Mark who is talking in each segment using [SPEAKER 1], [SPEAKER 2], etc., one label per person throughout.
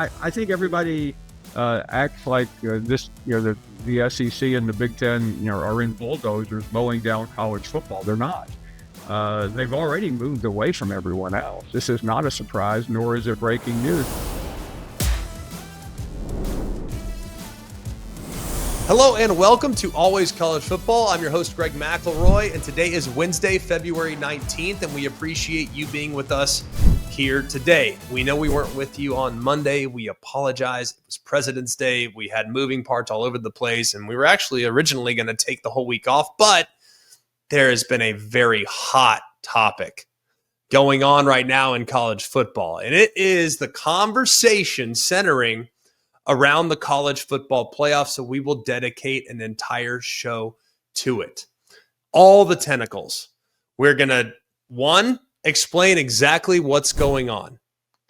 [SPEAKER 1] I think everybody acts like the SEC and the Big Ten, are in bulldozers mowing down college football. They're not. They've already moved away from everyone else. This is not a surprise, nor is it breaking news.
[SPEAKER 2] Hello and welcome to Always College Football. I'm your host, Greg McElroy, and today is Wednesday, February 19th, and we appreciate you being with us here today. We know we weren't with you on Monday. We apologize. It was President's Day. We had moving parts all over the place, and we were actually originally going to take the whole week off, but there has been a very hot topic going on right now in college football, and it is the conversation centering around the college football playoff, so we will dedicate an entire show to it. All the tentacles. We're going to, one, explain exactly what's going on.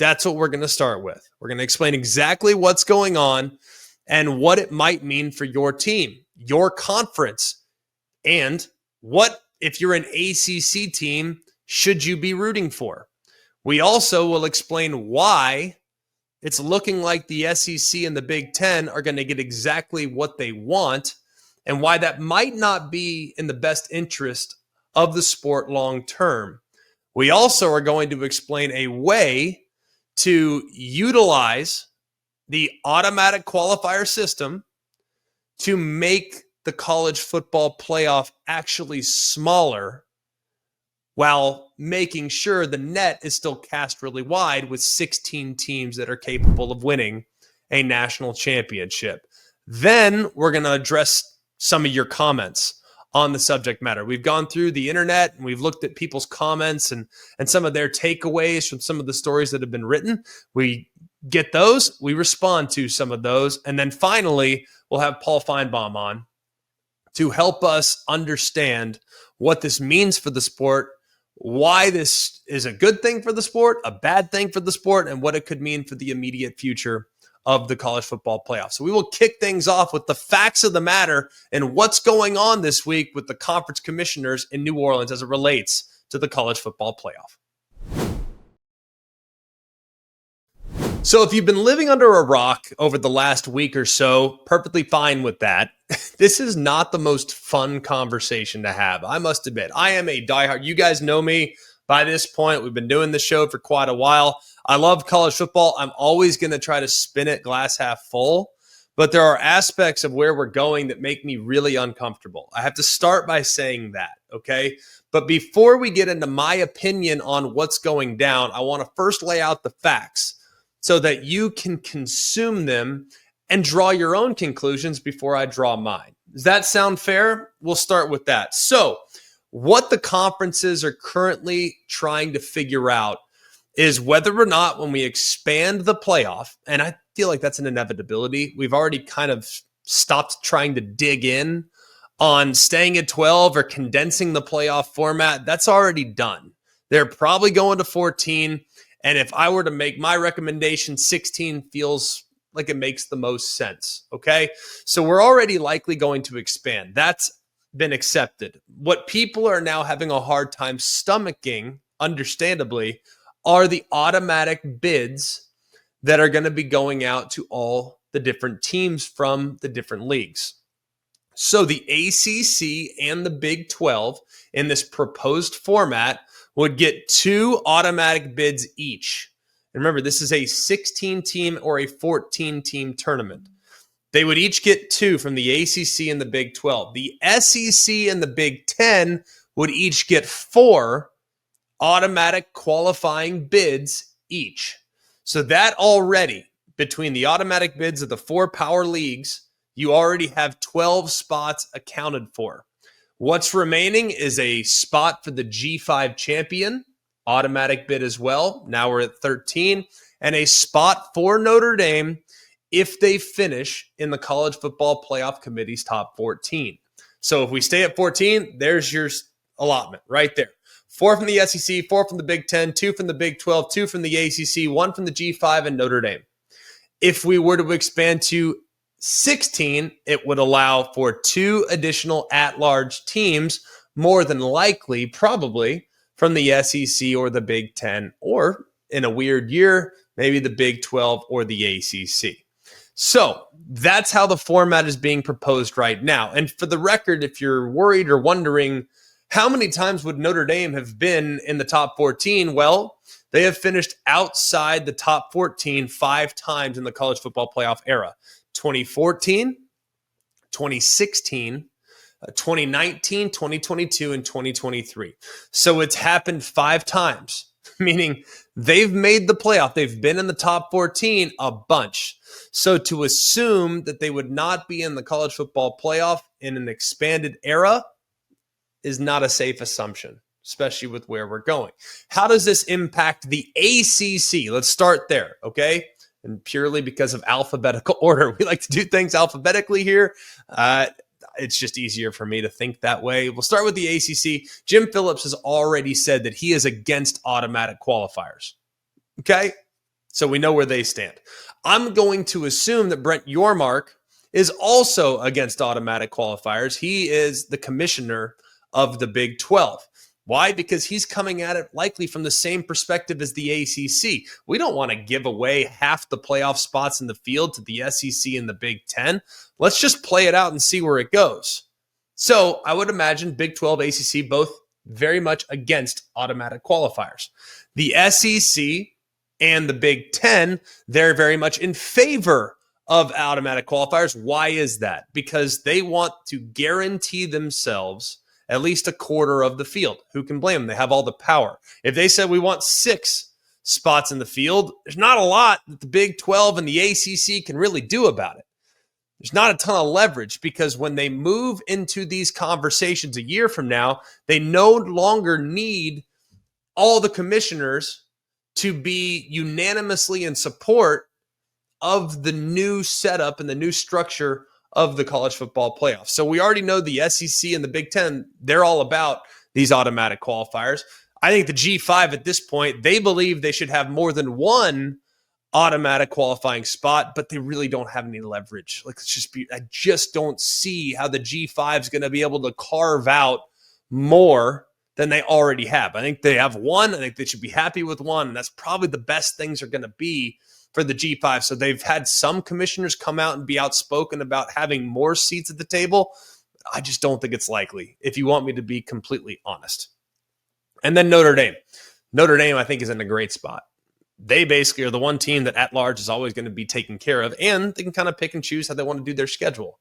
[SPEAKER 2] That's what we're going to start with. We're going to explain exactly what's going on and what it might mean for your team, your conference, and what, if you're an ACC team, should you be rooting for. We also will explain why it's looking like the SEC and the Big Ten are going to get exactly what they want and why that might not be in the best interest of the sport long term. We also are going to explain a way to utilize the automatic qualifier system to make the college football playoff actually smaller while making sure the net is still cast really wide with 16 teams that are capable of winning a national championship. Then we're going to address some of your comments on the subject matter. We've gone through the internet and we've looked at people's comments and some of their takeaways from some of the stories that have been written. We get those, we respond to some of those, and then finally we'll have Paul Finebaum on to help us understand what this means for the sport, why this is a good thing for the sport, a bad thing for the sport, and what it could mean for the immediate future of the college football playoff. So we will kick things off with the facts of the matter and what's going on this week with the conference commissioners in New Orleans as it relates to the college football playoff. So if you've been living under a rock over the last week or so, perfectly fine with that. This is not the most fun conversation to have. I must admit, I am a diehard. You guys know me by this point. We've been doing the show for quite a while. I love college football. I'm always going to try to spin it glass half full, but there are aspects of where we're going that make me really uncomfortable. I have to start by saying that, okay? But before we get into my opinion on what's going down, I want to first lay out the facts so that you can consume them and draw your own conclusions before I draw mine. Does that sound fair? We'll start with that. So what the conferences are currently trying to figure out is whether or not when we expand the playoff, and I feel like that's an inevitability. We've already kind of stopped trying to dig in on staying at 12 or condensing the playoff format. That's already done. They're probably going to 14. And if I were to make my recommendation, 16 feels like it makes the most sense, okay? So we're already likely going to expand. That's been accepted. What people are now having a hard time stomaching, understandably, are the automatic bids that are going to be going out to all the different teams from the different leagues. So the ACC and the Big 12 in this proposed format would get 2 automatic bids each. And remember, this is a 16-team or a 14-team tournament. They would each get 2 from the ACC and the Big 12. The SEC and the Big 10 would each get 4 automatic qualifying bids each. So that already, between the automatic bids of the 4 power leagues, you already have 12 spots accounted for. What's remaining is a spot for the G5 champion, automatic bid as well. Now we're at 13, and a spot for Notre Dame if they finish in the College Football Playoff Committee's top 14. So if we stay at 14, there's your allotment right there. 4 from the SEC, 4 from the Big 10, 2 from the Big 12, 2 from the ACC, 1 from the G5 and Notre Dame. If we were to expand to 16, it would allow for 2 additional at-large teams, more than likely, probably, from the SEC or the Big 10, or in a weird year, maybe the Big 12 or the ACC. So that's how the format is being proposed right now. And for the record, if you're worried or wondering how many times would Notre Dame have been in the top 14, well, they have finished outside the top 14 5 times in the college football playoff era: 2014, 2016, 2019, 2022, and 2023. So it's happened 5 times, meaning they've made the playoff. They've been in the top 14 a bunch. So to assume that they would not be in the college football playoff in an expanded era is not a safe assumption, especially with where we're going. How does this impact the ACC? Let's start there, okay? And purely because of alphabetical order. We like to do things alphabetically here. It's just easier for me to think that way. We'll start with the ACC. Jim Phillips has already said that he is against automatic qualifiers. Okay? So we know where they stand. I'm going to assume that Brent Yormark is also against automatic qualifiers. He is the commissioner of the Big 12. Why? Because he's coming at it likely from the same perspective as the ACC. We don't want to give away half the playoff spots in the field to the SEC and the Big 10. Let's just play it out and see where it goes. So I would imagine Big 12, ACC, both very much against automatic qualifiers. The SEC and the Big 10, they're very much in favor of automatic qualifiers. Why is that? Because they want to guarantee themselves at least a quarter of the field. Who can blame them? They have all the power. If they said we want 6 spots in the field, there's not a lot that the Big 12 and the ACC can really do about it. There's not a ton of leverage because when they move into these conversations a year from now, they no longer need all the commissioners to be unanimously in support of the new setup and the new structure of the college football playoff. So we already know the SEC and the Big 10, they're all about these automatic qualifiers. I think the G5 at this point, they believe they should have more than one automatic qualifying spot, but they really don't have any leverage. I just don't see how the G5 is going to be able to carve out more than they already have. I think they have one. I think they should be happy with one. And that's probably the best things are going to be for the G5. So they've had some commissioners come out and be outspoken about having more seats at the table. I just don't think it's likely, if you want me to be completely honest. And then Notre Dame. Notre Dame, I think, is in a great spot. They basically are the one team that at large is always going to be taken care of, and they can kind of pick and choose how they want to do their schedule.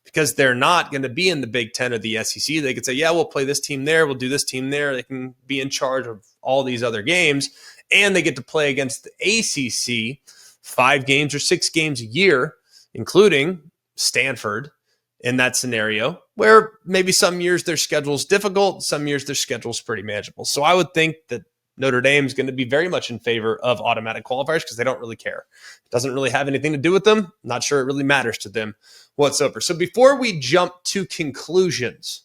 [SPEAKER 2] Because they're not going to be in the Big 10 or the SEC. They could say, yeah, we'll play this team there. We'll do this team there. They can be in charge of all these other games. And they get to play against the ACC 5 games or 6 games a year, including Stanford in that scenario, where maybe some years their schedule's difficult, some years their schedule's pretty manageable. So I would think that Notre Dame is going to be very much in favor of automatic qualifiers because they don't really care. It doesn't really have anything to do with them. Not sure it really matters to them whatsoever. So before we jump to conclusions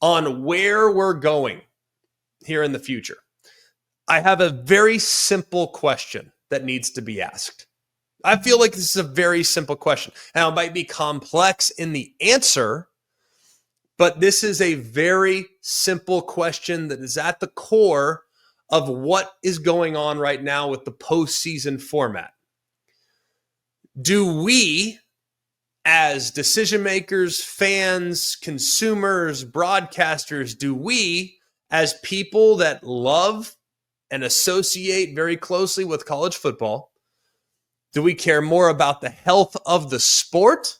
[SPEAKER 2] on where we're going here in the future, I have a very simple question that needs to be asked. I feel like this is a very simple question. Now, it might be complex in the answer, but this is a very simple question that is at the core of what is going on right now with the postseason format. Do we, as decision makers, fans, consumers, broadcasters, do we, as people that love and associate very closely with college football, do we care more about the health of the sport,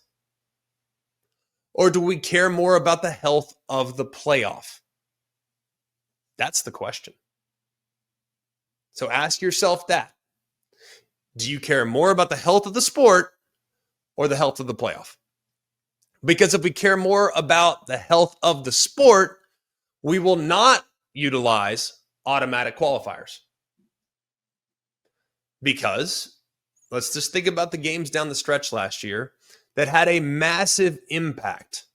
[SPEAKER 2] or do we care more about the health of the playoff? That's the question. So ask yourself that. Do you care more about the health of the sport or the health of the playoff? Because if we care more about the health of the sport, we will not utilize automatic qualifiers. Because let's just think about the games down the stretch last year that had a massive impact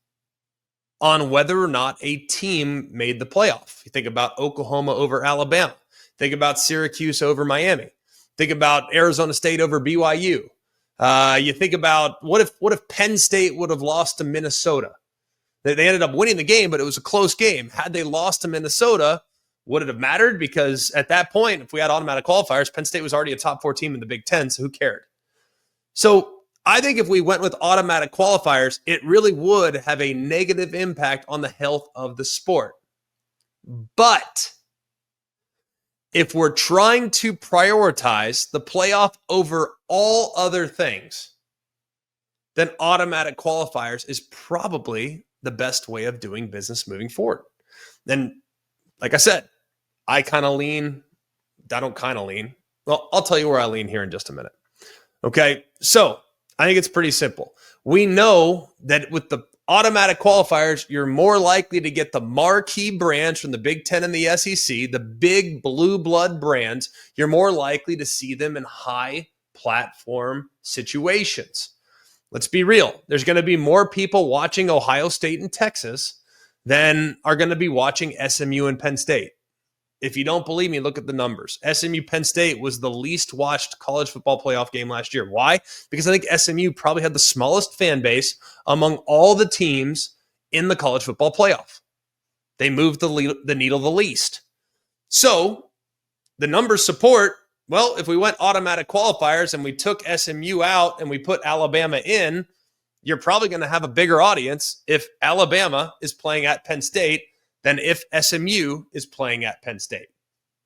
[SPEAKER 2] on whether or not a team made the playoff. You think about Oklahoma over Alabama. Think about Syracuse over Miami. Think about Arizona State over BYU. You think about what if Penn State would have lost to Minnesota? They ended up winning the game, but it was a close game. Had they lost to Minnesota, Would it have mattered? Because at that point, if we had automatic qualifiers, Penn State was already a top 4 team in the Big Ten, so who cared? So I think if we went with automatic qualifiers, it really would have a negative impact on the health of the sport. But if we're trying to prioritize the playoff over all other things, then automatic qualifiers is probably the best way of doing business moving forward. Then, like I said, I don't lean. Well, I'll tell you where I lean here in just a minute. Okay, so I think it's pretty simple. We know that with the automatic qualifiers, you're more likely to get the marquee brands from the Big Ten and the SEC, the big blue blood brands. You're more likely to see them in high platform situations. Let's be real. There's going to be more people watching Ohio State and Texas than are going to be watching SMU and Penn State. If you don't believe me, look at the numbers. SMU Penn State was the least watched college football playoff game last year. Why? Because I think SMU probably had the smallest fan base among all the teams in the college football playoff. They moved the needle the least. So the numbers support, well, if we went automatic qualifiers and we took SMU out and we put Alabama in, you're probably going to have a bigger audience if Alabama is playing at Penn State than if SMU is playing at Penn State.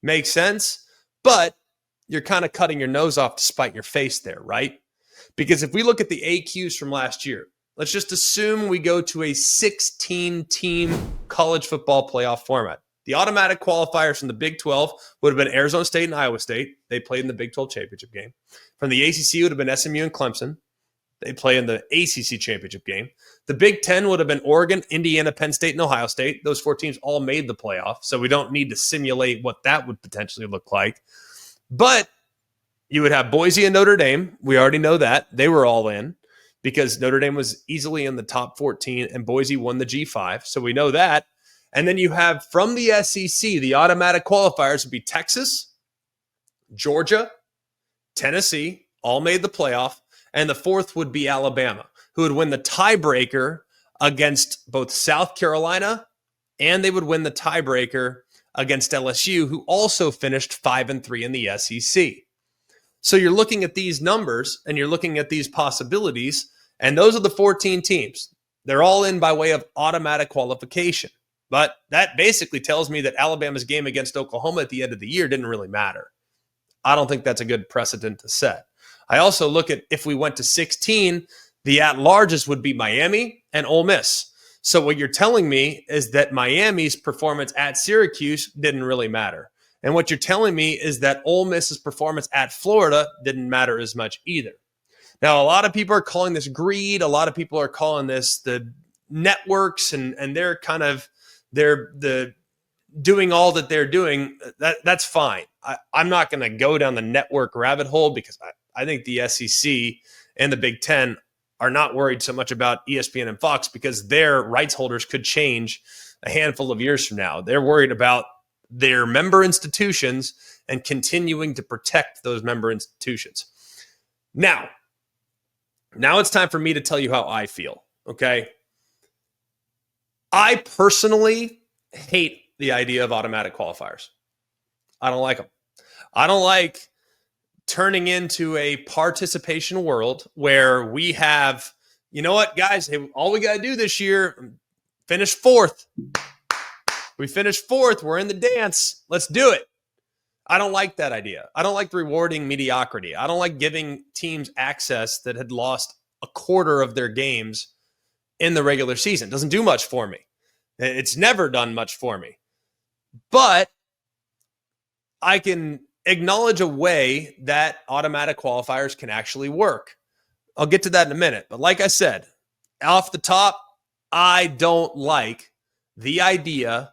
[SPEAKER 2] Makes sense? But you're kind of cutting your nose off to spite your face there, right? Because if we look at the AQs from last year, let's just assume we go to a 16-team college football playoff format. The automatic qualifiers from the Big 12 would have been Arizona State and Iowa State. They played in the Big 12 championship game. From the ACC, it would have been SMU and Clemson. They play in the ACC championship game. The Big Ten would have been Oregon, Indiana, Penn State, and Ohio State. Those 4 teams all made the playoff, so we don't need to simulate what that would potentially look like. But you would have Boise and Notre Dame. We already know that. They were all in because Notre Dame was easily in the top 14, and Boise won the G5, so we know that. And then you have from the SEC, the automatic qualifiers would be Texas, Georgia, Tennessee, all made the playoff. And the 4th would be Alabama, who would win the tiebreaker against both South Carolina, and they would win the tiebreaker against LSU, who also finished 5-3 in the SEC. So you're looking at these numbers and you're looking at these possibilities, and those are the 14 teams. They're all in by way of automatic qualification. But that basically tells me that Alabama's game against Oklahoma at the end of the year didn't really matter. I don't think that's a good precedent to set. I also look at if we went to 16, the at-larges would be Miami and Ole Miss. So what you're telling me is that Miami's performance at Syracuse didn't really matter. And what you're telling me is that Ole Miss's performance at Florida didn't matter as much either. Now, a lot of people are calling this greed. A lot of people are calling this the networks, and they're kind of they're doing all that they're doing. That's fine. I'm not going to go down the network rabbit hole because I think the SEC and the Big Ten are not worried so much about ESPN and Fox because their rights holders could change a handful of years from now. They're worried about their member institutions and continuing to protect those member institutions. Now it's time for me to tell you how I feel, okay? I personally hate the idea of automatic qualifiers. I don't like them. I don't like turning into a participation world where we have, you know what, guys, hey, all we got to do this year, finish 4th. We finished 4th. We're in the dance. Let's do it. I don't like that idea. I don't like rewarding mediocrity. I don't like giving teams access that had lost a quarter of their games in the regular season. It doesn't do much for me. It's never done much for me. But I can acknowledge a way that automatic qualifiers can actually work. I'll get to that in a minute. But like I said, off the top, I don't like the idea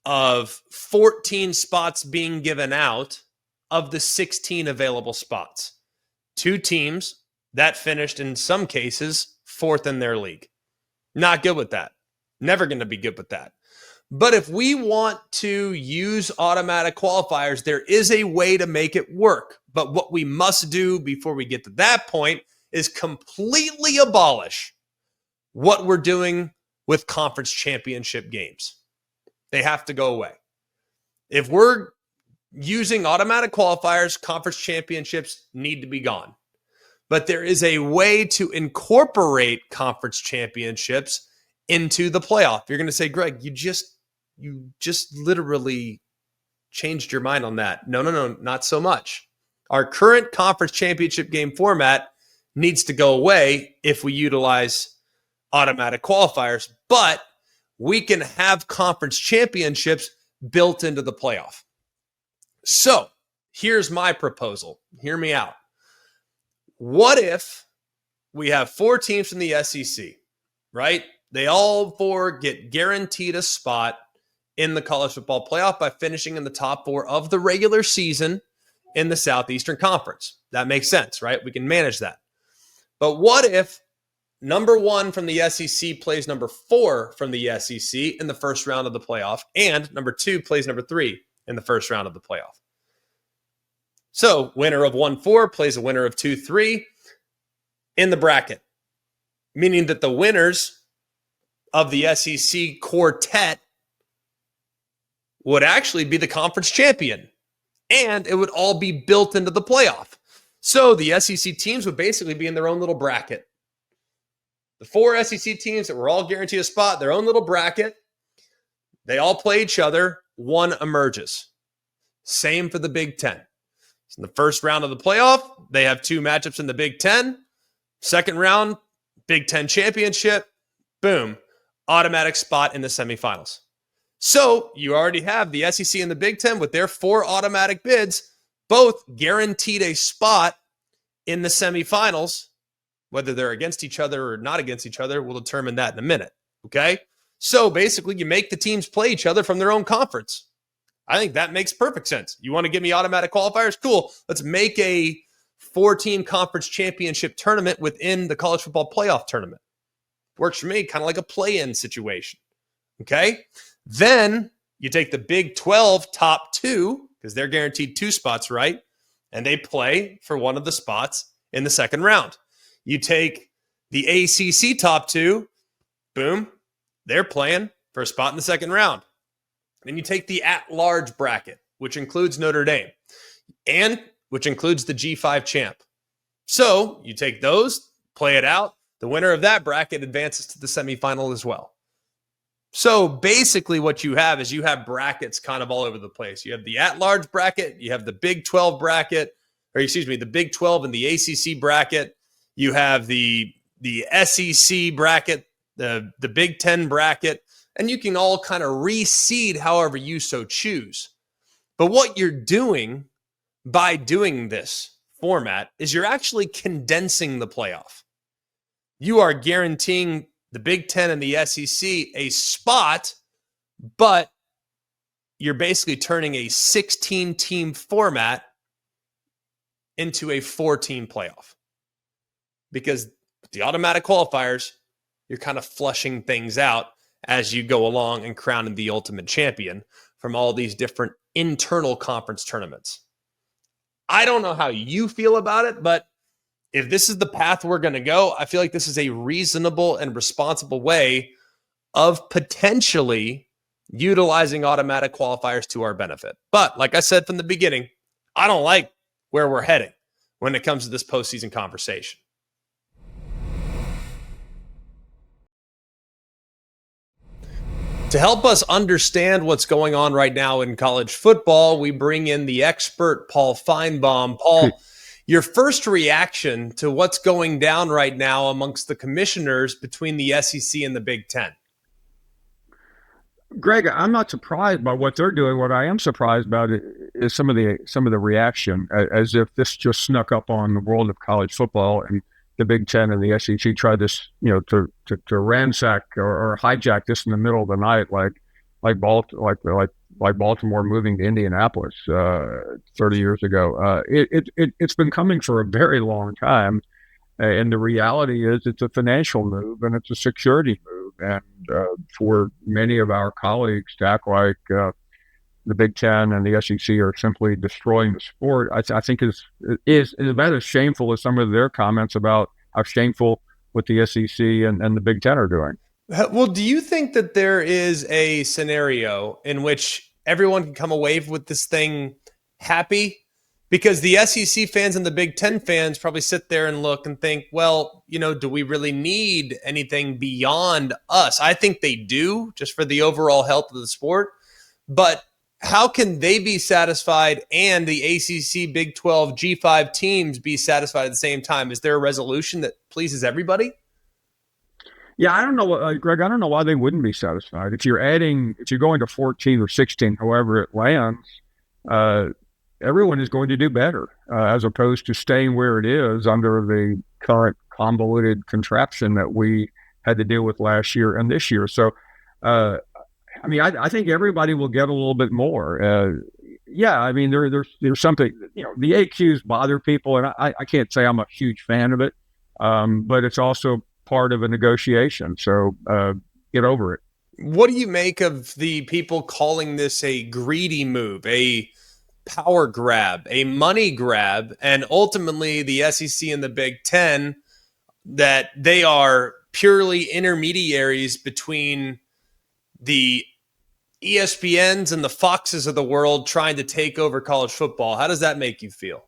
[SPEAKER 2] of 14 spots being given out of the 16 available spots. 2 teams that finished in some cases 4th in their league. Not good with that. Never going to be good with that. But if we want to use automatic qualifiers, there is a way to make it work. But what we must do before we get to that point is completely abolish what we're doing with conference championship games. They have to go away. If we're using automatic qualifiers, conference championships need to be gone. But there is a way to incorporate conference championships into the playoff. You're going to say, Greg, you just literally changed your mind on that. No, not so much. Our current conference championship game format needs to go away if we utilize automatic qualifiers, but we can have conference championships built into the playoff. So here's my proposal. Hear me out. What if we have 4 teams from the SEC, right? They all 4 get guaranteed a spot in the college football playoff by finishing in the top 4 of the regular season in the Southeastern Conference. That makes sense, right? We can manage that. But what if number 1 from the SEC plays number 4 from the SEC in the first round of the playoff, and number 2 plays number 3 in the first round of the playoff? So winner of 1-4 plays a winner of 2-3 in the bracket, meaning that the winners of the SEC quartet would actually be the conference champion, and it would all be built into the playoff. So the SEC teams would basically be in their own little bracket. The 4 SEC teams that were all guaranteed a spot, their own little bracket, they all play each other. One emerges. Same for the Big Ten. So in the first round of the playoff, they have 2 matchups in the Big Ten. Second round, Big Ten championship. Boom. Automatic spot in the semifinals. So you already have the SEC and the Big Ten with their 4 automatic bids, both guaranteed a spot in the semifinals. Whether they're against each other or not against each other, we'll determine that in a minute. Okay? So basically, you make the teams play each other from their own conference. I think that makes perfect sense. You want to give me automatic qualifiers? Cool. Let's make a 4-team conference championship tournament within the college football playoff tournament. Works for me, kind of like a play-in situation. Okay? Then you take the Big 12 top 2, because they're guaranteed 2 spots, right? And they play for one of the spots in the second round. You take the ACC top 2, boom, they're playing for a spot in the second round. Then you take the at-large bracket, which includes Notre Dame, and which includes the G5 champ. So you take those, play it out. The winner of that bracket advances to the semifinal as well. So basically what you have is you have brackets kind of all over the place. You have the at-large bracket, you have the Big 12 bracket, the Big 12 and the ACC bracket. You have the SEC bracket, the Big 10 bracket, and you can all kind of reseed however you so choose. But what you're doing by doing this format is you're actually condensing the playoff. You are guaranteeing the Big 10 and the SEC a spot, but you're basically turning a 16-team format into a 4-team playoff. Because with the automatic qualifiers, you're kind of flushing things out as you go along and crowning the ultimate champion from all these different internal conference tournaments. I don't know how you feel about it, but if this is the path we're going to go, I feel like this is a reasonable and responsible way of potentially utilizing automatic qualifiers to our benefit. But like I said from the beginning, I don't like where we're heading when it comes to this postseason conversation. To help us understand what's going on right now in college football, we bring in the expert, Paul Finebaum. Paul, your first reaction to what's going down right now amongst the commissioners between the SEC and the Big Ten?
[SPEAKER 1] Greg, I'm not surprised by what they're doing. What I am surprised about is some of the reaction, as if this just snuck up on the world of college football, and the Big Ten and the SEC tried this, to ransack or hijack this in the middle of the night, like Baltimore moving to Indianapolis 30 years ago. It's been coming for a very long time, and the reality is it's a financial move and it's a security move. And for many of our colleagues to act like the Big Ten and the SEC are simply destroying the sport, I think is about as shameful as some of their comments about how shameful what the SEC and the Big Ten are doing.
[SPEAKER 2] Well, do you think that there is a scenario in which everyone can come away with this thing happy? Because the SEC fans and the Big Ten fans probably sit there and look and think, well, do we really need anything beyond us? I think they do, just for the overall health of the sport. But how can they be satisfied and the ACC, Big 12, G5 teams be satisfied at the same time? Is there a resolution that pleases everybody?
[SPEAKER 1] Yeah, I don't know, Greg. I don't know why they wouldn't be satisfied. If you're going to 14 or 16, however it lands, everyone is going to do better as opposed to staying where it is under the current convoluted contraption that we had to deal with last year and this year. So, I think everybody will get a little bit more. There's something, the AQs bother people, and I can't say I'm a huge fan of it, but it's also part of a negotiation. So get over it.
[SPEAKER 2] What do you make of the people calling this a greedy move, a power grab, a money grab, and ultimately the SEC and the Big Ten, that they are purely intermediaries between the ESPNs and the Foxes of the world trying to take over college football? How does that make you feel?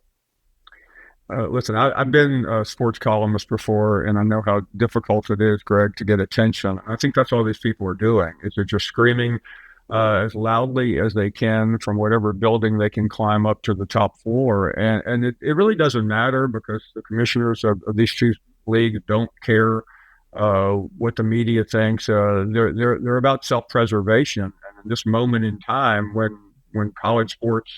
[SPEAKER 1] Listen, I've been a sports columnist before, and I know how difficult it is, Greg, to get attention. I think that's all these people are doing, is they're just screaming as loudly as they can from whatever building they can climb up to the top floor. And it really doesn't matter, because the commissioners of these two leagues don't care what the media thinks. They're about self-preservation. And in this moment in time, when college sports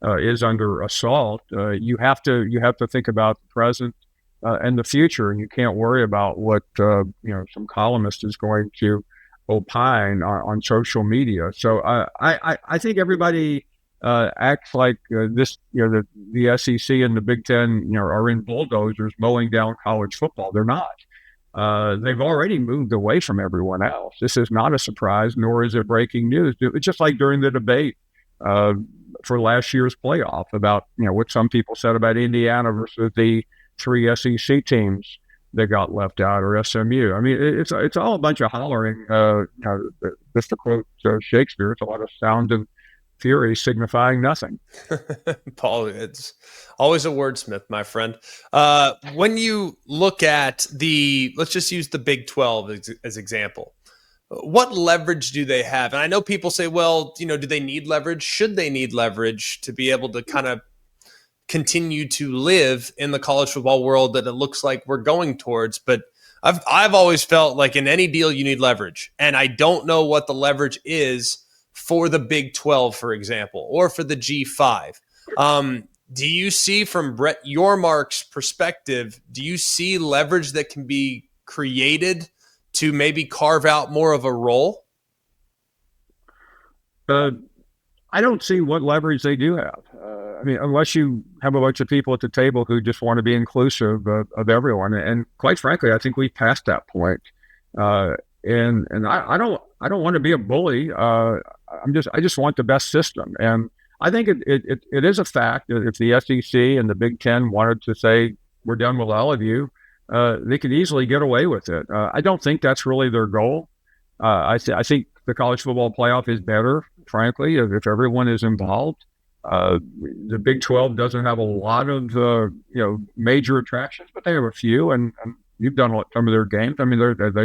[SPEAKER 1] is under assault, you have to think about the present and the future, and you can't worry about what some columnist is going to opine on social media. So I think everybody acts like the SEC and the Big Ten are in bulldozers mowing down college football. They're not. They've already moved away from everyone else. This is not a surprise, nor is it breaking news. It's just like during the debate for last year's playoff about what some people said about Indiana versus the three SEC teams that got left out, or SMU. I mean, it's all a bunch of hollering. Just to quote Shakespeare, it's a lot of sound and fury signifying nothing.
[SPEAKER 2] Paul, it's always a wordsmith, my friend. When you look at let's just use the Big 12 as example. What leverage do they have? And I know people say, well, do they need leverage? Should they need leverage to be able to kind of continue to live in the college football world that it looks like we're going towards? But I've always felt like in any deal you need leverage. And I don't know what the leverage is for the Big 12, for example, or for the G5. Do you see, from Brett Yormark's perspective, do you see leverage that can be created to maybe carve out more of a role?
[SPEAKER 1] I don't see what leverage they do have. Unless you have a bunch of people at the table who just want to be inclusive of everyone. And quite frankly, I think we've passed that point. And I don't want to be a bully. I just want the best system. And I think it is a fact that if the SEC and the Big Ten wanted to say, we're done with all of you, they could easily get away with it. I don't think that's really their goal. I think the college football playoff is better, frankly, if everyone is involved. The Big 12 doesn't have a lot of major attractions, but they have a few, and you've done some of their games. I mean,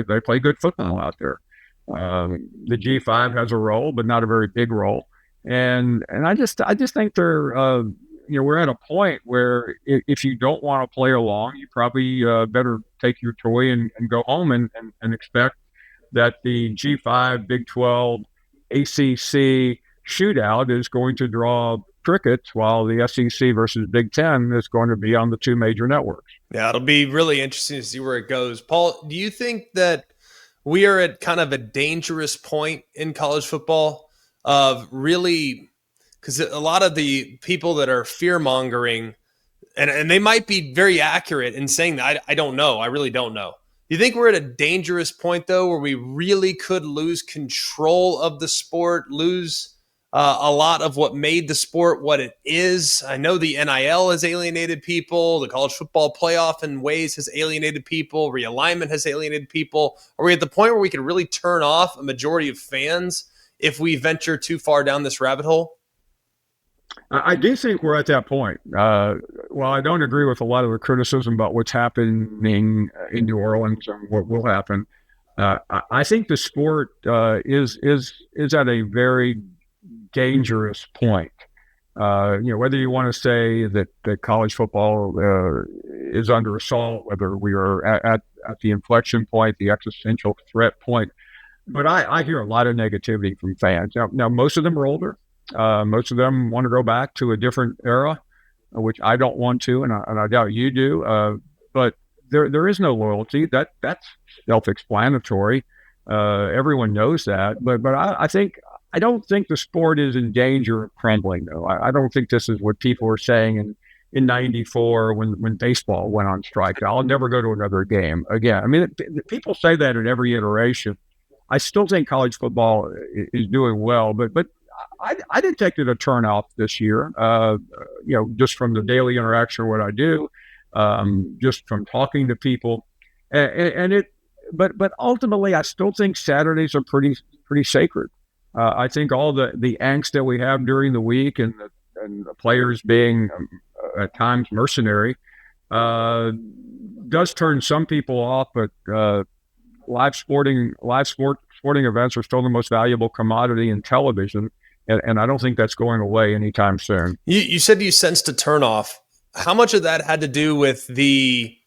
[SPEAKER 1] they play good football out there. The G5 has a role, but not a very big role. And I just think they're we're at a point where if you don't want to play along, you probably better take your toy and go home and expect that the G5, Big 12, ACC shootout is going to draw crickets, while the SEC versus Big Ten is going to be on the two major networks.
[SPEAKER 2] Yeah, it'll be really interesting to see where it goes. Paul, do you think that we are at kind of a dangerous point in college football of really, because a lot of the people that are fear-mongering, and they might be very accurate in saying that, I don't know. I really don't know. Do you think we're at a dangerous point, though, where we really could lose control of the sport, lose a lot of what made the sport what it is? I know the NIL has alienated people. The college football playoff in ways has alienated people. Realignment has alienated people. Are we at the point where we can really turn off a majority of fans if we venture too far down this rabbit hole?
[SPEAKER 1] I do think we're at that point. While I don't agree with a lot of the criticism about what's happening in New Orleans and what will happen, I think the sport is at a very dangerous point. Whether you want to say that college football is under assault, whether we are at the inflection point, the existential threat point, but I hear a lot of negativity from fans. Now most of them are older. Most of them want to go back to a different era, which I don't want to, and I doubt you do. But there is no loyalty. That's self-explanatory. Everyone knows that. But I don't think the sport is in danger of crumbling, though. I don't think this is what people were saying in '94 when baseball went on strike. I'll never go to another game again. I mean, people say that in every iteration. I still think college football is doing well, but I detected a turnout this year, just from the daily interaction of what I do, just from talking to people, but ultimately, I still think Saturdays are pretty sacred. I think all the angst that we have during the week and the players being at times mercenary does turn some people off, but live sporting events are still the most valuable commodity in television. And I don't think that's going away anytime soon.
[SPEAKER 2] You said you sensed a turnoff. How much of that had to do with the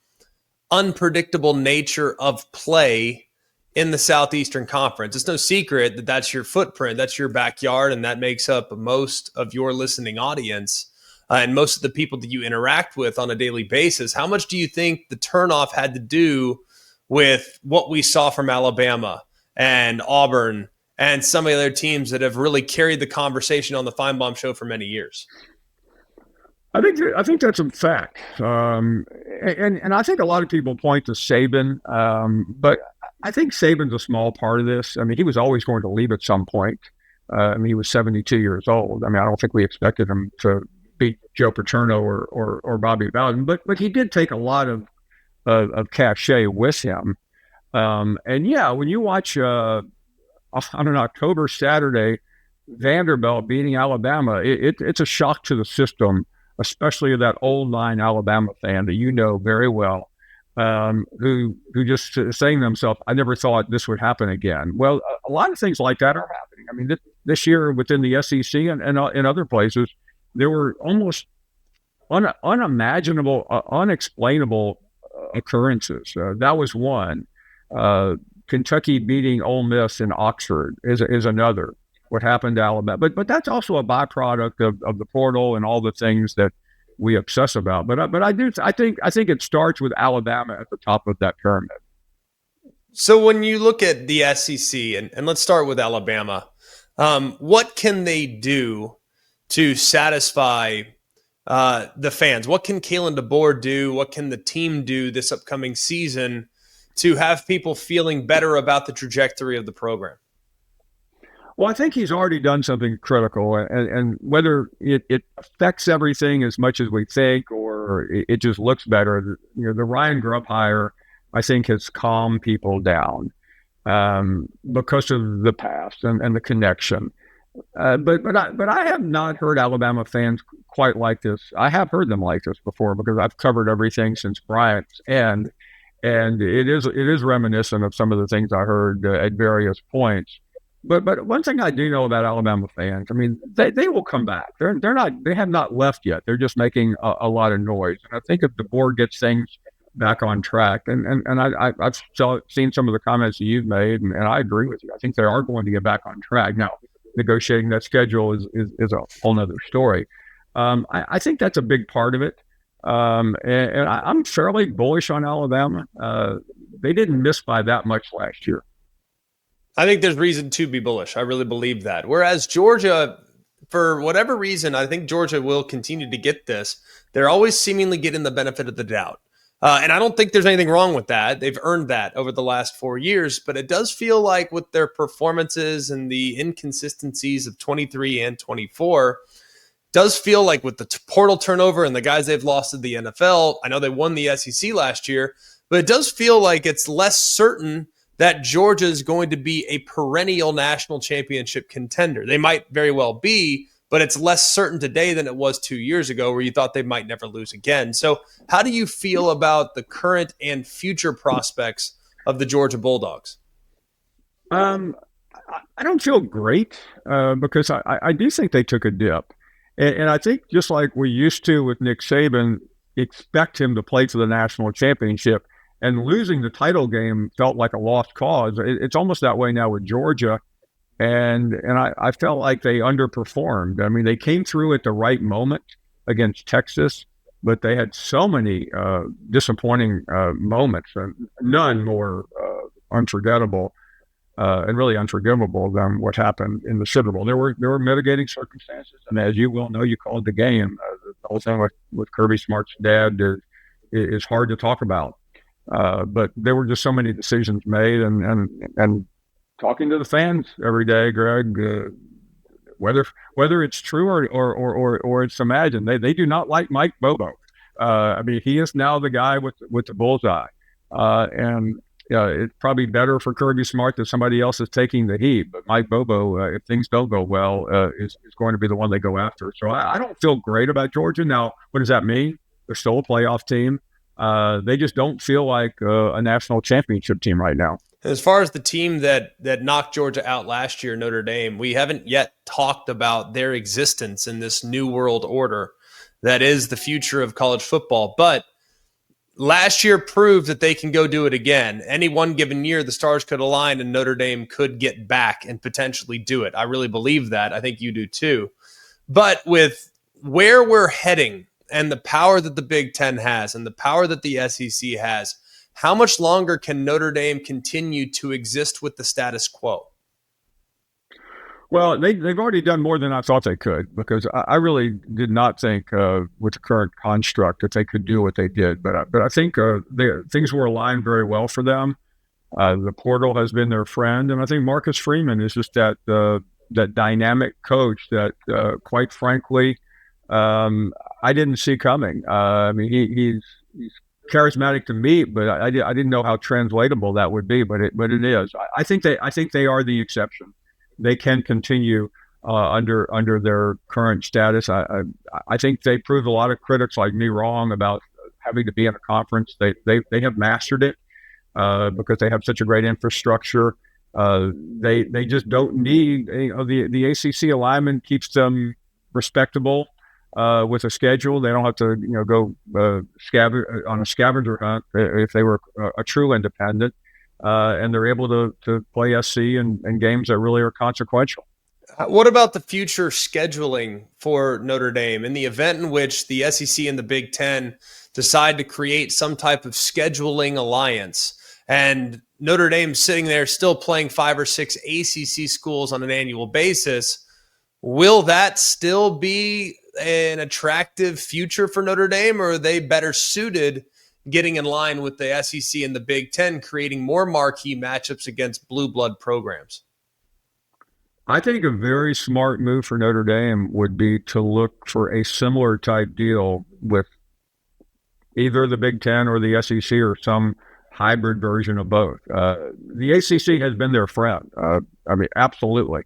[SPEAKER 2] unpredictable nature of play in the Southeastern Conference? It's no secret that that's your footprint, that's your backyard, and that makes up most of your listening audience and most of the people that you interact with on a daily basis. How much do you think the turnoff had to do with what we saw from Alabama and Auburn and some of the other teams that have really carried the conversation on the Finebaum Show for many years?
[SPEAKER 1] I think that's a fact, and I think a lot of people point to Saban, but I think Saban's a small part of this. I mean, he was always going to leave at some point. He was 72 years old. I mean, I don't think we expected him to beat Joe Paterno or Bobby Bowden, but he did take a lot of cachet with him. And yeah, when you watch on an October Saturday, Vanderbilt beating Alabama, it's a shock to the system, especially that old line Alabama fan that you know very well, who just saying to themselves, I never thought this would happen again. Well, a lot of things like that are happening. I mean, this year within the SEC and in other places, there were almost unimaginable, unexplainable occurrences. That was one. Kentucky beating Ole Miss in Oxford is another. What happened to Alabama, but that's also a byproduct of the portal and all the things that we obsess about. But I think it starts with Alabama at the top of that pyramid.
[SPEAKER 2] So when you look at the SEC, and let's start with Alabama, what can they do to satisfy the fans? What can Kalen DeBoer do? What can the team do this upcoming season to have people feeling better about the trajectory of the program?
[SPEAKER 1] Well, I think he's already done something critical, and whether it affects everything as much as we think, or it just looks better, the Ryan Grubb hire, I think, has calmed people down because of the past and the connection. But I have not heard Alabama fans quite like this. I have heard them like this before because I've covered everything since Bryant's end, and it is reminiscent of some of the things I heard at various points. But one thing I do know about Alabama fans, I mean, they will come back. They have not left yet. They're just making a lot of noise. And I think if the board gets things back on track, and I've seen some of the comments that you've made, and I agree with you. I think they are going to get back on track. Now, negotiating that schedule is a whole nother story. I think that's a big part of it. And I'm fairly bullish on Alabama. They didn't miss by that much last year.
[SPEAKER 2] I think there's reason to be bullish. I really believe that. Whereas Georgia, for whatever reason, I think Georgia will continue to get this. They're always seemingly getting the benefit of the doubt. And I don't think there's anything wrong with that. They've earned that over the last 4 years. But it does feel like with their performances and the inconsistencies of 23 and 24, does feel like with the portal turnover and the guys they've lost to the NFL, I know they won the SEC last year, but it does feel like it's less certain that Georgia is going to be a perennial national championship contender. They might very well be, but it's less certain today than it was 2 years ago where you thought they might never lose again. So how do you feel about the current and future prospects of the Georgia Bulldogs?
[SPEAKER 1] I don't feel great because I do think they took a dip. And I think just like we used to with Nick Saban, expect him to play for the national championship, and losing the title game felt like a lost cause. It's almost that way now with Georgia. And I felt like they underperformed. I mean, they came through at the right moment against Texas, but they had so many disappointing moments, and none more unforgettable and really unforgivable than what happened in the Super Bowl. There were mitigating circumstances, and as you well know, you called the game. The whole thing with Kirby Smart's dad is hard to talk about. But there were just so many decisions made, and talking to the fans every day, Greg, whether it's true or it's imagined, they do not like Mike Bobo. I mean, he is now the guy with the bullseye, and it's probably better for Kirby Smart that somebody else is taking the heat. But Mike Bobo, if things don't go well, is going to be the one they go after. So I don't feel great about Georgia. Now, what does that mean? They're still a playoff team. They just don't feel like a national championship team right now.
[SPEAKER 2] As far as the team that knocked Georgia out last year, Notre Dame, we haven't yet talked about their existence in this new world order that is the future of college football. But last year proved that they can go do it again. Any one given year, the stars could align and Notre Dame could get back and potentially do it. I really believe that. I think you do too. But with where we're heading and the power that the Big Ten has and the power that the SEC has, how much longer can Notre Dame continue to exist with the status quo?
[SPEAKER 1] Well, they've already done more than I thought they could, because I really did not think with the current construct that they could do what they did. But I think things were aligned very well for them. The portal has been their friend, and I think Marcus Freeman is just that dynamic coach that, quite frankly, I didn't see coming. I mean, he's charismatic to me, but I didn't know how translatable that would be. But it is. I think they are the exception. They can continue under their current status. I think they proved a lot of critics like me wrong about having to be in a conference. They have mastered it because they have such a great infrastructure. They just don't need, the ACC alignment keeps them respectable. With a schedule, they don't have to go on a scavenger hunt if they were a true independent, and they're able to play SC and games that really are consequential.
[SPEAKER 2] What about the future scheduling for Notre Dame in the event in which the SEC and the Big Ten decide to create some type of scheduling alliance, and Notre Dame sitting there still playing 5 or 6 ACC schools on an annual basis? Will that still be an attractive future for Notre Dame, or are they better suited getting in line with the SEC and the Big Ten, creating more marquee matchups against blue blood programs?
[SPEAKER 1] I think a very smart move for Notre Dame would be to look for a similar type deal with either the Big Ten or the SEC, or some hybrid version of both. The ACC has been their friend. I mean, absolutely.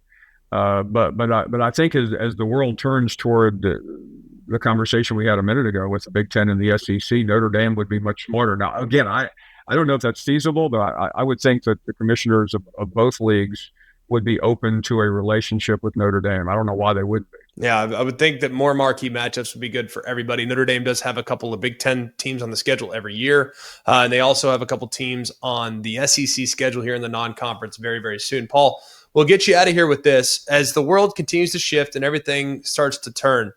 [SPEAKER 1] But I think as the world turns toward the conversation we had a minute ago with the Big Ten and the SEC, Notre Dame would be much smarter. Now, again, I don't know if that's feasible, but I would think that the commissioners of both leagues would be open to a relationship with Notre Dame. I don't know why they wouldn't be.
[SPEAKER 2] Yeah, I would think that more marquee matchups would be good for everybody. Notre Dame does have a couple of Big Ten teams on the schedule every year, and they also have a couple teams on the SEC schedule here in the non-conference very, very soon. Paul, we'll get you out of here with this. As the world continues to shift and everything starts to turn,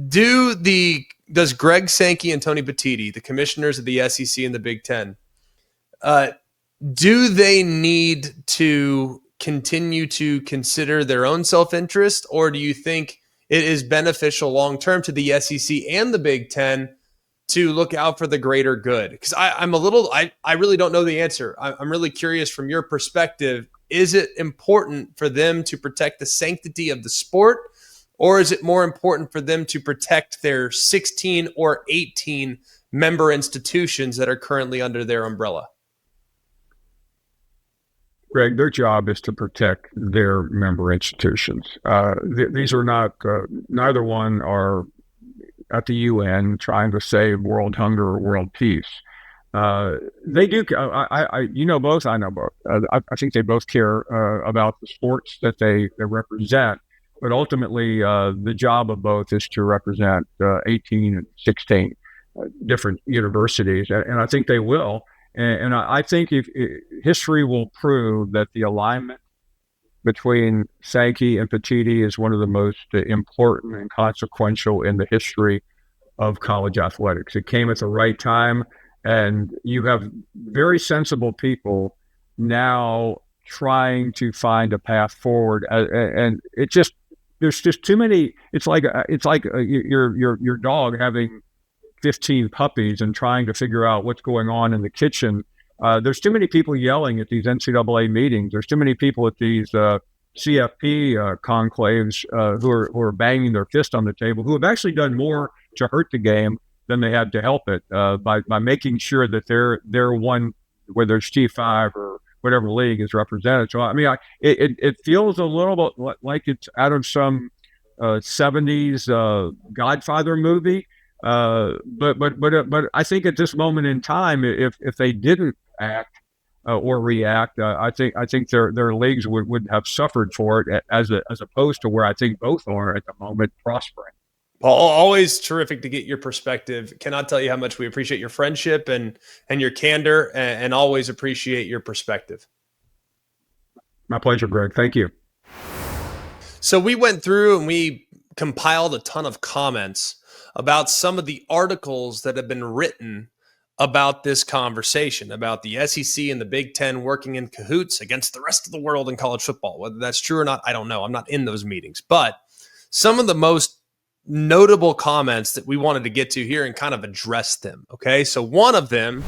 [SPEAKER 2] does Greg Sankey and Tony Petitti, the commissioners of the SEC and the Big Ten, do they need to continue to consider their own self-interest, or do you think it is beneficial long-term to the SEC and the Big Ten to look out for the greater good? Because I really don't know the answer. I'm really curious from your perspective. Is it important for them to protect the sanctity of the sport, or is it more important for them to protect their 16 or 18 member institutions that are currently under their umbrella?
[SPEAKER 1] Greg, their job is to protect their member institutions. These are not, neither one are at the UN trying to save world hunger or world peace. They do. You know both. I know both. I think they both care about the sports that they represent. But ultimately, the job of both is to represent 18 and 16 different universities, and I think they will. And I think if history will prove that the alignment between Sankey and Petitti is one of the most important and consequential in the history of college athletics. It came at the right time, and you have very sensible people now trying to find a path forward. And it just there's just too many. It's like your dog having 15 puppies and trying to figure out what's going on in the kitchen. There's too many people yelling at these NCAA meetings. There's too many people at these CFP conclaves who are banging their fist on the table, who have actually done more to hurt the game than they had to help it by making sure that they're one, whether it's G5 or whatever league is represented. So I mean, it feels a little bit like it's out of some 70s Godfather movie. But I think at this moment in time, if they didn't act or react, I think their leagues would have suffered for it as opposed to where I think both are at the moment, prospering.
[SPEAKER 2] Paul, always terrific to get your perspective. Cannot tell you how much we appreciate your friendship and your candor, and always appreciate your perspective.
[SPEAKER 1] My pleasure, Greg. Thank you.
[SPEAKER 2] So we went through and we compiled a ton of comments about some of the articles that have been written about this conversation, about the SEC and the Big Ten working in cahoots against the rest of the world in college football. Whether that's true or not, I don't know. I'm not in those meetings. But some of the most notable comments that we wanted to get to here and kind of address them. Okay, so one of them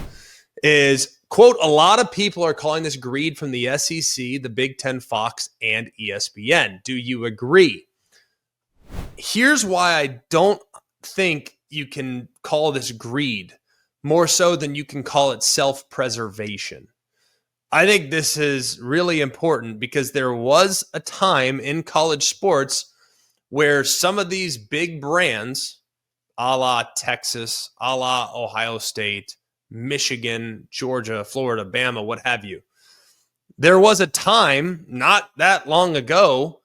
[SPEAKER 2] is, quote, a lot of people are calling this greed from the SEC, the Big Ten, Fox, and ESPN. Do you agree? Here's why I don't think you can call this greed more so than you can call it self-preservation. I think this is really important because there was a time in college sports where some of these big brands, a la Texas, a la Ohio State, Michigan, Georgia, Florida, Bama, what have you, there was a time not that long ago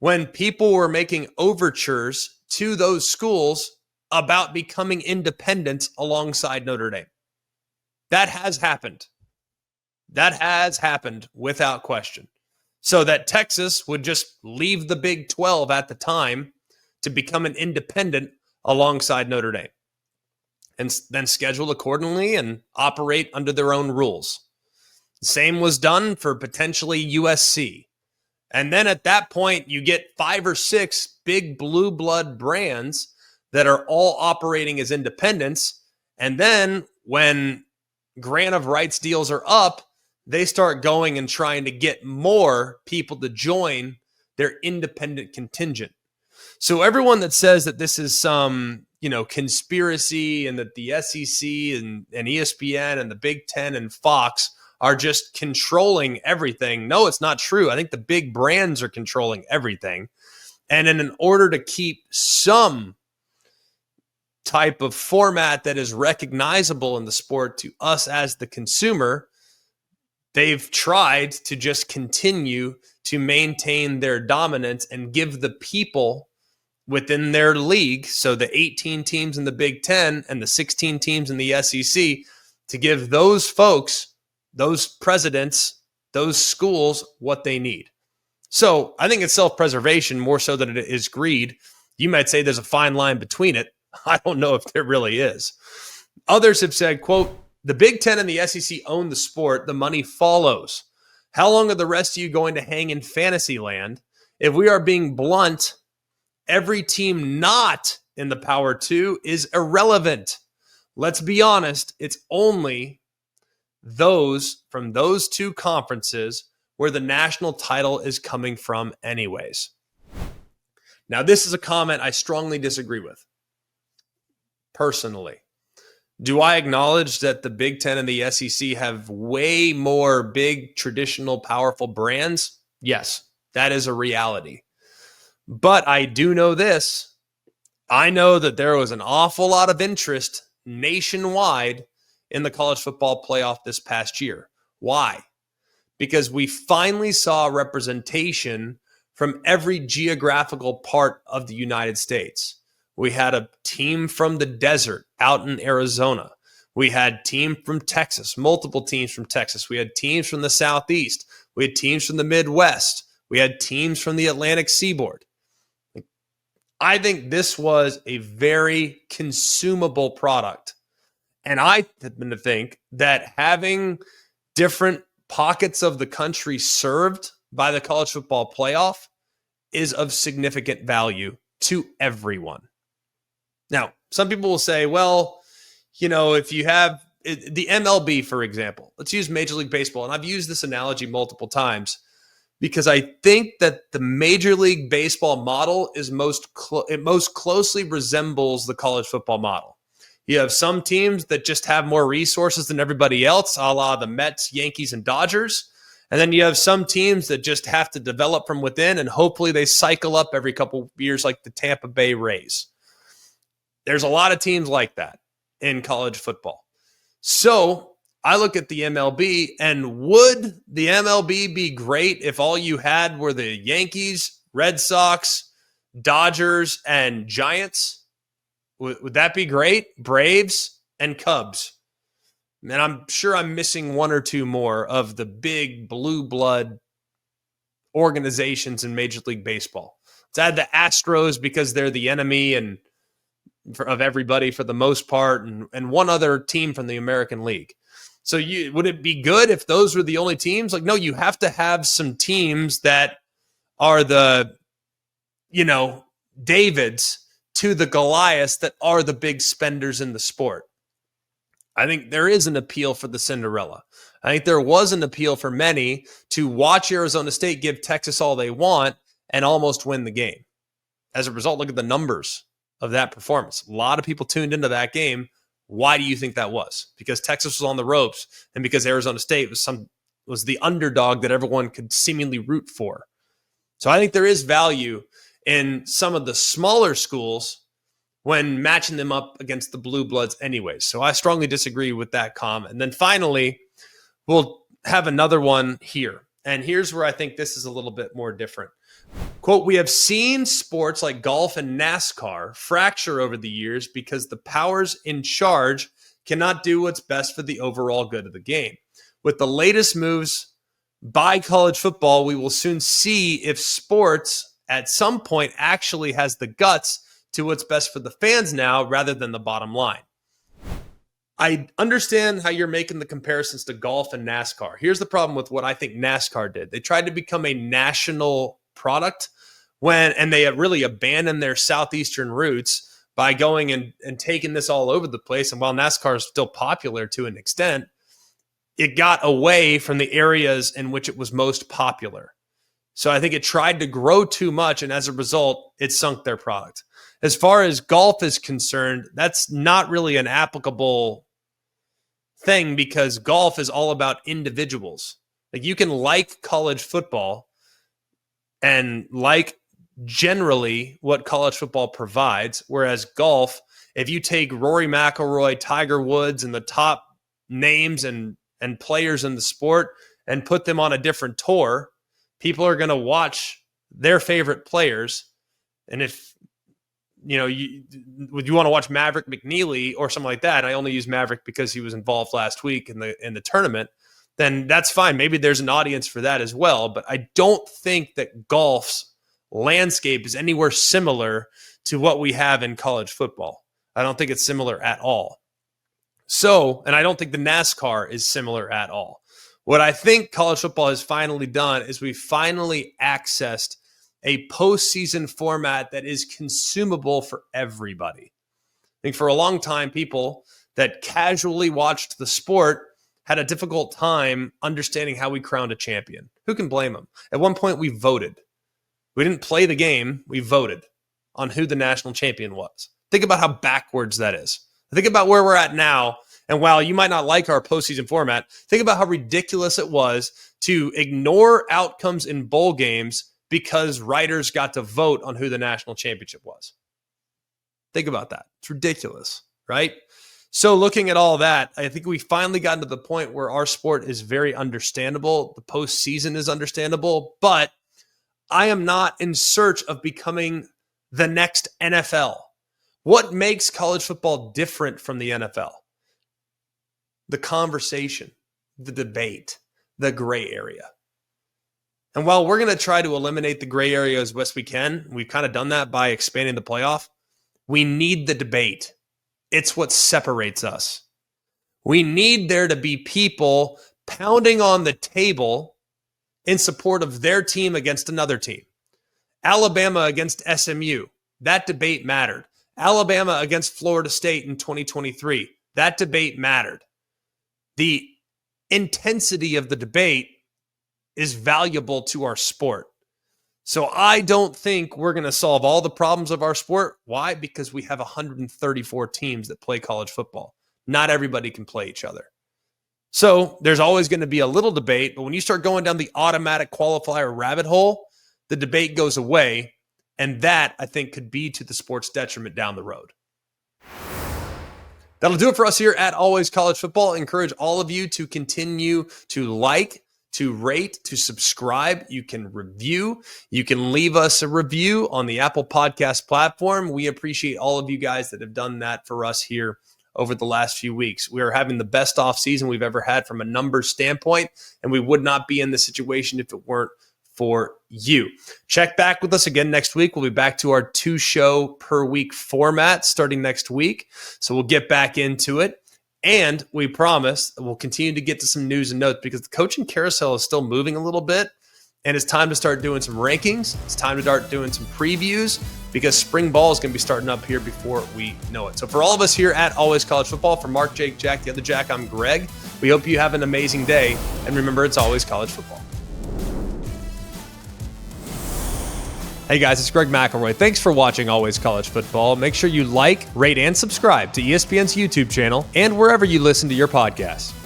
[SPEAKER 2] when people were making overtures to those schools about becoming independent alongside Notre Dame. That has happened. That has happened without question. So that Texas would just leave the Big 12 at the time to become an independent alongside Notre Dame and then schedule accordingly and operate under their own rules. The same was done for potentially USC. And then at that point, you get 5 or 6 big blue blood brands that are all operating as independents. And then when grant of rights deals are up, they start going and trying to get more people to join their independent contingent. So everyone that says that this is some, conspiracy and that the SEC and ESPN and the Big Ten and Fox are just controlling everything. No, it's not true. I think the big brands are controlling everything. And in order to keep some type of format that is recognizable in the sport to us as the consumer, they've tried to just continue to maintain their dominance and give the people within their league, so the 18 teams in the Big Ten and the 16 teams in the SEC, to give those folks, those presidents, those schools what they need. So I think it's self-preservation more so than it is greed. You might say there's a fine line between it. I don't know if there really is. Others have said, quote, the Big Ten and the SEC own the sport. The money follows. How long are the rest of you going to hang in fantasy land? If we are being blunt, every team not in the Power 2 is irrelevant. Let's be honest. It's only those from those 2 conferences where the national title is coming from anyways. Now, this is a comment I strongly disagree with, personally. Do I acknowledge that the Big Ten and the SEC have way more big, traditional, powerful brands? Yes, that is a reality. But I do know this. I know that there was an awful lot of interest nationwide in the college football playoff this past year. Why? Because we finally saw representation from every geographical part of the United States. We had a team from the desert out in Arizona. We had team from Texas, multiple teams from Texas. We had teams from the Southeast. We had teams from the Midwest. We had teams from the Atlantic Seaboard. I think this was a very consumable product. And I happen to think that having different pockets of the country served by the college football playoff is of significant value to everyone. Now, some people will say, well, if you have the MLB, for example, let's use Major League Baseball. And I've used this analogy multiple times because I think that the Major League Baseball model is most closely resembles the college football model. You have some teams that just have more resources than everybody else, a la the Mets, Yankees, and Dodgers. And then you have some teams that just have to develop from within, and hopefully they cycle up every couple of years like the Tampa Bay Rays. There's a lot of teams like that in college football. So I look at the MLB, and would the MLB be great if all you had were the Yankees, Red Sox, Dodgers, and Giants? Would that be great? Braves and Cubs. And I'm sure I'm missing one or two more of the big blue blood organizations in Major League Baseball. Let's add the Astros because they're the enemy and of everybody for the most part, and one other team from the American League. So would it be good if those were the only teams? Like, no, you have to have some teams that are the, Davids to the Goliaths that are the big spenders in the sport. I think there is an appeal for the Cinderella. I think there was an appeal for many to watch Arizona State give Texas all they want and almost win the game. As a result, look at the numbers of that performance. A lot of people tuned into that game. Why do you think that was? Because Texas was on the ropes and because Arizona State was the underdog that everyone could seemingly root for. So I think there is value in some of the smaller schools when matching them up against the blue bloods anyways. So I strongly disagree with that comment. And then finally, we'll have another one here. And here's where I think this is a little bit more different. Quote, we have seen sports like golf and NASCAR fracture over the years because the powers in charge cannot do what's best for the overall good of the game. With the latest moves by college football, we will soon see if sports at some point actually has the guts to what's best for the fans now rather than the bottom line. I understand how you're making the comparisons to golf and NASCAR. Here's the problem with what I think NASCAR did. They tried to become a national product and they really abandoned their southeastern roots by going and taking this all over the place. And while NASCAR is still popular to an extent, it got away from the areas in which it was most popular. So I think it tried to grow too much, and as a result, it sunk their product. As far as golf is concerned, that's not really an applicable thing because golf is all about individuals. Like, you can like college football and like generally what college football provides, whereas golf, if you take Rory McElroy, Tiger Woods, and the top names and players in the sport and put them on a different tour, people are going to watch their favorite players. And if you want to watch Maverick McNeely or something like that, and I only use Maverick because he was involved last week in the tournament, then that's fine. Maybe there's an audience for that as well. But I don't think that golf's landscape is anywhere similar to what we have in college football. I don't think it's similar at all. So, and I don't think the NASCAR is similar at all. What I think college football has finally done is we finally accessed a postseason format that is consumable for everybody. I think for a long time, people that casually watched the sport had a difficult time understanding how we crowned a champion. Who can blame them? At one point, we voted. We didn't play the game. We voted on who the national champion was. Think about how backwards that is. Think about where we're at now. And while you might not like our postseason format, think about how ridiculous it was to ignore outcomes in bowl games because writers got to vote on who the national championship was. Think about that. It's ridiculous, right? So looking at all that, I think we finally gotten to the point where our sport is very understandable. The postseason is understandable, but I am not in search of becoming the next NFL. What makes college football different from the NFL? The conversation, the debate, the gray area. And while we're going to try to eliminate the gray area as best we can, we've kind of done that by expanding the playoff, we need the debate. It's what separates us. We need there to be people pounding on the table in support of their team against another team. Alabama against SMU. That debate mattered. Alabama against Florida State in 2023. That debate mattered. The intensity of the debate is valuable to our sport. So I don't think we're going to solve all the problems of our sport. Why? Because we have 134 teams that play college football. Not everybody can play each other. So there's always going to be a little debate, but when you start going down the automatic qualifier rabbit hole, the debate goes away, and that, I think, could be to the sport's detriment down the road. That'll do it for us here at Always College Football. I encourage all of you to continue to like, to rate, to subscribe. You can review. You can leave us a review on the Apple Podcast platform. We appreciate all of you guys that have done that for us here over the last few weeks. We are having the best off season we've ever had from a numbers standpoint, and we would not be in this situation if it weren't for you. Check back with us again next week. We'll be back to our 2-show per week format starting next week. So we'll get back into it. And we promise we'll continue to get to some news and notes because the coaching carousel is still moving a little bit. And it's time to start doing some rankings. It's time to start doing some previews because spring ball is going to be starting up here before we know it. So for all of us here at Always College Football, for Mark, Jake, Jack, the other Jack, I'm Greg. We hope you have an amazing day. And remember, it's always college football. Hey guys, it's Greg McElroy. Thanks for watching Always College Football. Make sure you like, rate, and subscribe to ESPN's YouTube channel and wherever you listen to your podcasts.